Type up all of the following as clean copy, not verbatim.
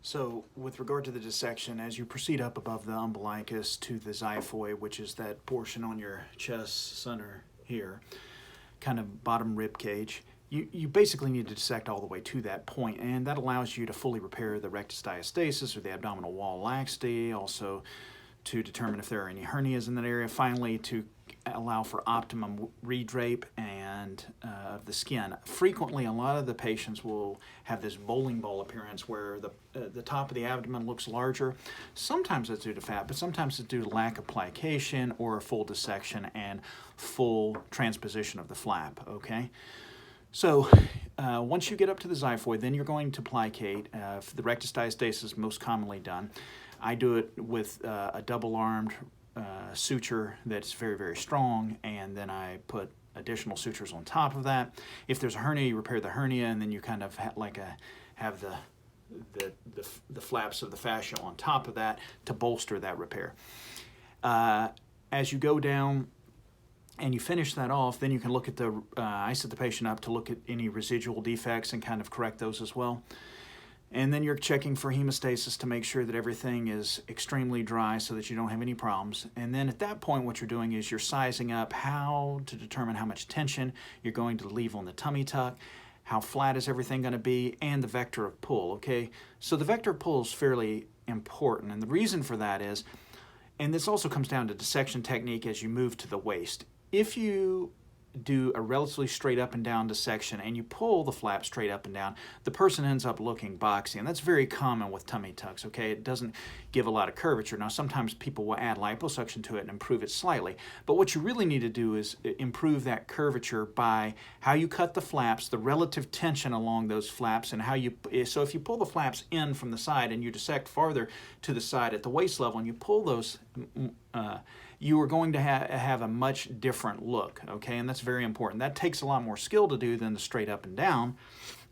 So with regard to the dissection, as you proceed up above the umbilicus to the xiphoid, which is that portion on your chest center here, kind of bottom rib cage, you basically need to dissect all the way to that point, and that allows you to fully repair the rectus diastasis or the abdominal wall laxity, also to determine if there are any hernias in that area, finally to allow for optimum redrape and of the skin. Frequently, a lot of the patients will have this bowling ball appearance where the top of the abdomen looks larger. Sometimes it's due to fat, but sometimes it's due to lack of plication or a full dissection and full transposition of the flap, okay? So once you get up to the xiphoid, then you're going to plicate. The rectus diastasis is most commonly done. I do it with a double-armed suture that's very, very strong, and then I put additional sutures on top of that. If there's a hernia, you repair the hernia, and then you kind of have the flaps of the fascia on top of that to bolster that repair. As you go down and you finish that off, then you can look at I set the patient up to look at any residual defects and kind of correct those as well. And then you're checking for hemostasis to make sure that everything is extremely dry so that you don't have any problems. And then at that point, what you're doing is you're sizing up how to determine how much tension you're going to leave on the tummy tuck, how flat is everything going to be, and the vector of pull, okay? So the vector of pull is fairly important, and the reason for that is, and this also comes down to dissection technique as you move to the waist. If you do a relatively straight up and down dissection and you pull the flap straight up and down, the person ends up looking boxy, and that's very common with tummy tucks, okay? It doesn't give a lot of curvature. Now, sometimes people will add liposuction to it and improve it slightly, but what you really need to do is improve that curvature by how you cut the flaps, the relative tension along those flaps, and so if you pull the flaps in from the side and you dissect farther to the side at the waist level and you pull those you are going to have a much different look, okay? And that's very important. That takes a lot more skill to do than the straight up and down,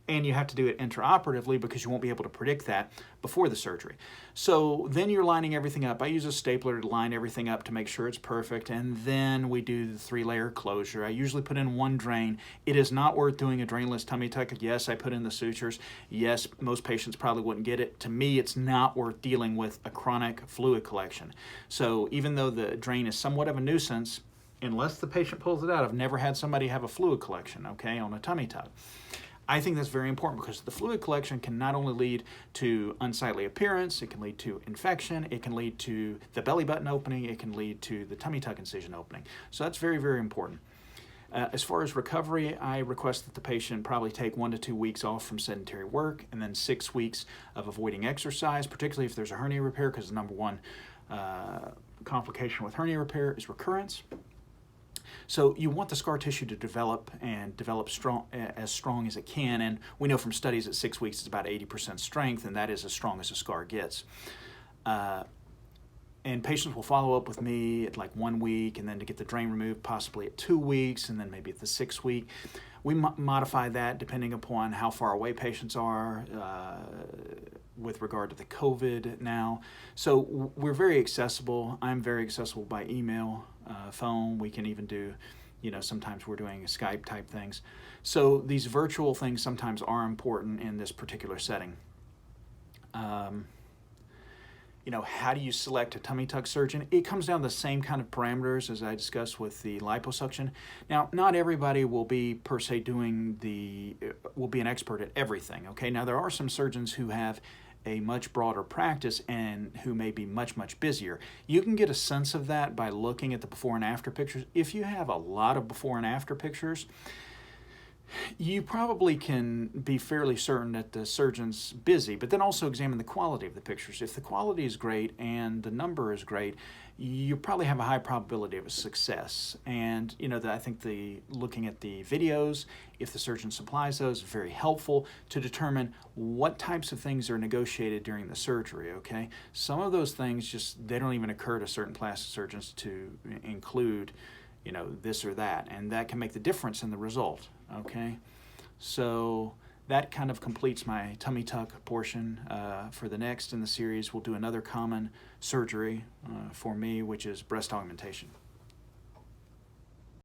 and you have to do it intraoperatively because you won't be able to predict that before the surgery. So then you're lining everything up. I use a stapler to line everything up to make sure it's perfect, and then we do the 3-layer closure. I usually put in 1 drain. It is not worth doing a drainless tummy tuck. Yes, I put in the sutures. Yes, most patients probably wouldn't get it. To me, it's not worth dealing with a chronic fluid collection. So even though the drain is somewhat of a nuisance, unless the patient pulls it out, I've never had somebody have a fluid collection, okay, on a tummy tuck. I think that's very important because the fluid collection can not only lead to unsightly appearance, it can lead to infection, it can lead to the belly button opening, it can lead to the tummy tuck incision opening. So that's very, very important. As far as recovery, I request that the patient probably take 1 to 2 weeks off from sedentary work and then 6 weeks of avoiding exercise, particularly if there's a hernia repair, because the number one complication with hernia repair is recurrence. So you want the scar tissue to develop as strong as it can, and we know from studies at 6 weeks it's about 80% strength, and that is as strong as a scar gets. And patients will follow up with me at like 1 week, and then to get the drain removed possibly at 2 weeks, and then maybe at the 6th week. We modify that depending upon how far away patients are with regard to the COVID now. So we're very accessible. I'm very accessible by email, phone. We can even do, sometimes we're doing Skype type things. So these virtual things sometimes are important in this particular setting. How do you select a tummy tuck surgeon? It comes down to the same kind of parameters as I discussed with the liposuction. Now, not everybody will be per se will be an expert at everything, okay? Now, there are some surgeons who have a much broader practice and who may be much, much busier. You can get a sense of that by looking at the before and after pictures. If you have a lot of before and after pictures, you probably can be fairly certain that the surgeon's busy, but then also examine the quality of the pictures. If the quality is great and the number is great, you probably have a high probability of a success. And I think looking at the videos, if the surgeon supplies those, is very helpful to determine what types of things are negotiated during the surgery, okay? Some of those things they don't even occur to certain plastic surgeons to include this or that, and that can make the difference in the result, okay? So that kind of completes my tummy tuck portion. For the next in the series, we'll do another common surgery for me, which is breast augmentation.